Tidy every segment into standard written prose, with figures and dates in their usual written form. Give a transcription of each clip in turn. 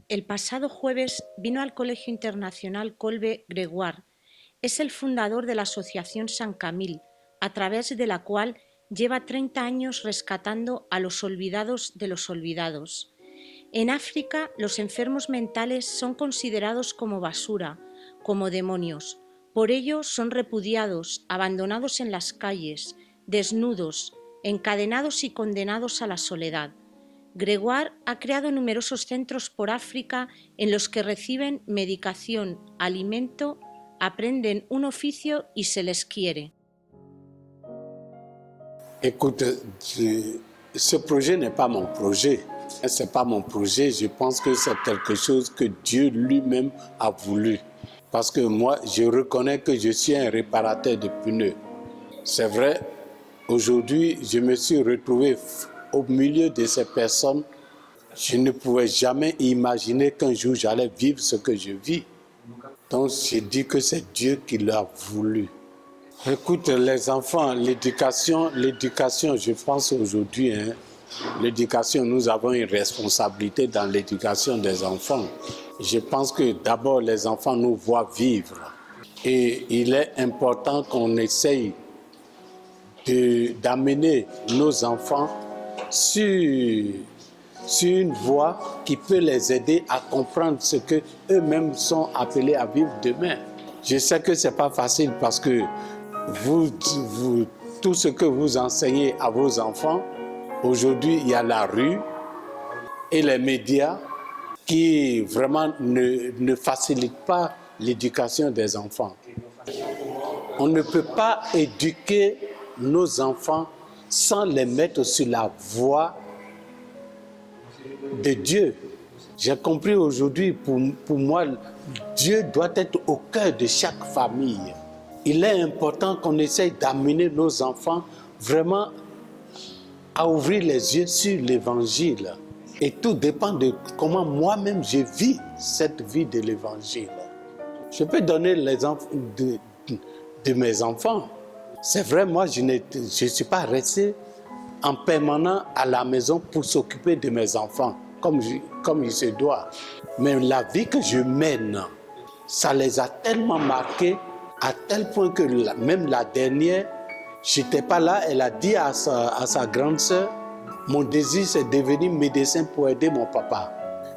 El pasado jueves vino al Colegio Internacional Kolbe Gregoire. Es el fundador de la Asociación San Camil, a través de la cual lleva 30 años rescatando a los olvidados de los olvidados. En África, los enfermos mentales son considerados como basura, como demonios. Por ello son repudiados, abandonados en las calles, desnudos, encadenados y condenados a la soledad. Gregoire ha creado numerosos centros por África en los que reciben medicación, alimento, aprenden un oficio y se les quiere. Écoute, ce projet n'est pas mon projet. C'est pas mon projet. Je pense que c'est quelque chose que Dieu lui-même a voulu. Parce que moi, je reconnais que je suis un réparateur de pneus. C'est vrai, aujourd'hui, je me suis retrouvé au milieu de ces personnes. Je ne pouvais jamais imaginer qu'un jour j'allais vivre ce que je vis. Donc, je dis que c'est Dieu qui l'a voulu. Écoute, les enfants, l'éducation, je pense aujourd'hui, l'éducation, nous avons une responsabilité dans l'éducation des enfants. Je pense que d'abord, les enfants nous voient vivre. Et il est important qu'on essaye d'amener nos enfants sur une voie qui peut les aider à comprendre ce qu'eux-mêmes sont appelés à vivre demain. Je sais que ce n'est pas facile parce que tout ce que vous enseignez à vos enfants, aujourd'hui, il y a la rue et les médias qui vraiment ne facilitent pas l'éducation des enfants. On ne peut pas éduquer nos enfants sans les mettre sur la voie de Dieu. J'ai compris aujourd'hui, pour moi, Dieu doit être au cœur de chaque famille. Il est important qu'on essaye d'amener nos enfants vraiment à ouvrir les yeux sur l'Évangile. Et tout dépend de comment moi-même je vis cette vie de l'Évangile. Je peux donner l'exemple de mes enfants. C'est vrai, moi, je ne suis pas resté en permanent à la maison pour s'occuper de mes enfants, comme il se doit. Mais la vie que je mène, ça les a tellement marqués, à tel point que même la dernière, je n'étais pas là, elle a dit à sa grande sœur, mon désir c'est de devenir médecin pour aider mon papa.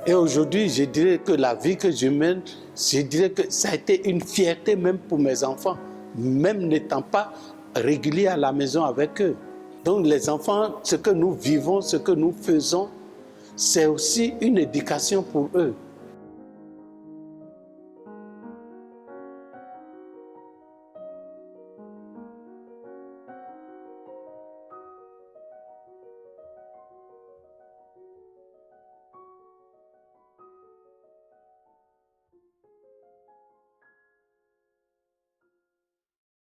Et aujourd'hui, je dirais que la vie que je mène, je dirais que ça a été une fierté même pour mes enfants, même n'étant pas régulier à la maison avec eux. Donc les enfants, ce que nous vivons, ce que nous faisons, c'est aussi une éducation pour eux.